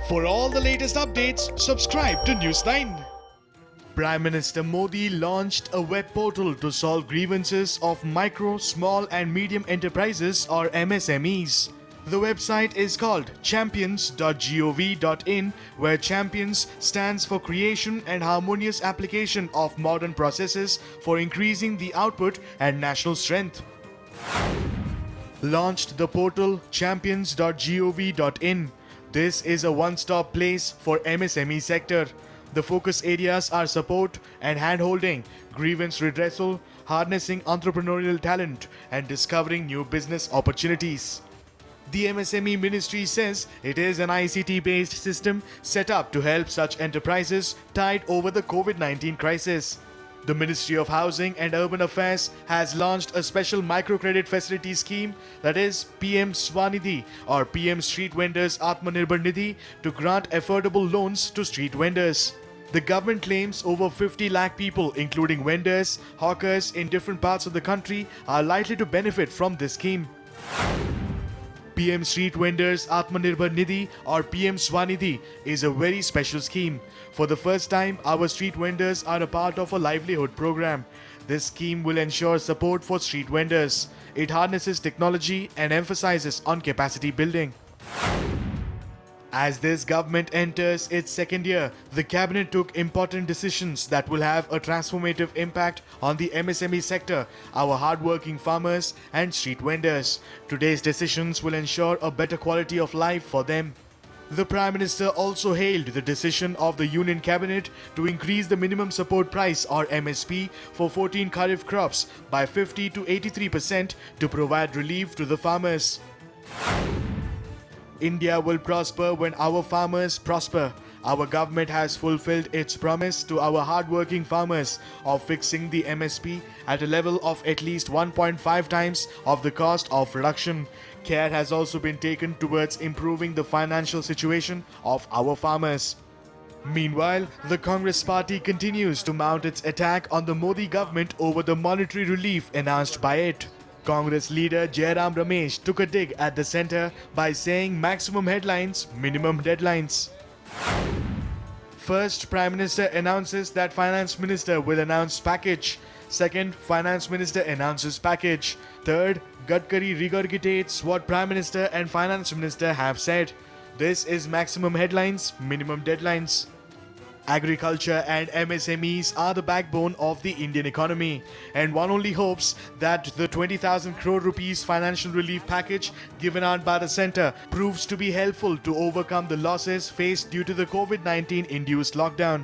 For all the latest updates, subscribe to News9. Prime Minister Modi launched a web portal to solve grievances of micro, small and medium enterprises or MSMEs. The website is called champions.gov.in, where champions stands for creation and harmonious application of modern processes for increasing the output and national strength. Launched the portal champions.gov.in. This is a one-stop place for MSME sector. The focus areas are support and hand-holding, grievance redressal, harnessing entrepreneurial talent, and discovering new business opportunities. The MSME Ministry says it is an ICT-based system set up to help such enterprises tide over the COVID-19 crisis. The Ministry of Housing and Urban Affairs has launched a special microcredit facility scheme, that is PM Swanidhi or PM Street Vendors Atmanirbhar Nidhi, to grant affordable loans to street vendors. The government claims over 50 lakh people, including vendors, hawkers in different parts of the country, are likely to benefit from this scheme. PM Street Vendors Atmanirbhar Nidhi or PM Swanidhi is a very special scheme. For the first time, our street vendors are a part of a livelihood program. This scheme will ensure support for street vendors. It harnesses technology and emphasizes on capacity building. As this government enters its second year, the cabinet took important decisions that will have a transformative impact on the MSME sector, our hardworking farmers and street vendors. Today's decisions will ensure a better quality of life for them. The Prime Minister also hailed the decision of the Union Cabinet to increase the minimum support price or MSP for 14 Kharif crops by 50 to 83% to provide relief to the farmers. India will prosper when our farmers prosper. Our government has fulfilled its promise to our hardworking farmers of fixing the MSP at a level of at least 1.5 times of the cost of production. Care has also been taken towards improving the financial situation of our farmers. Meanwhile, the Congress party continues to mount its attack on the Modi government over the monetary relief announced by it. Congress leader Jairam Ramesh took a dig at the centre by saying maximum headlines, minimum deadlines. First, Prime Minister announces that Finance Minister will announce package. Second, Finance Minister announces package. Third, Gadkari regurgitates what Prime Minister and Finance Minister have said. This is maximum headlines, minimum deadlines. Agriculture and MSMEs are the backbone of the Indian economy, and one only hopes that the 20,000 crore rupees financial relief package given out by the centre proves to be helpful to overcome the losses faced due to the COVID-19 induced lockdown.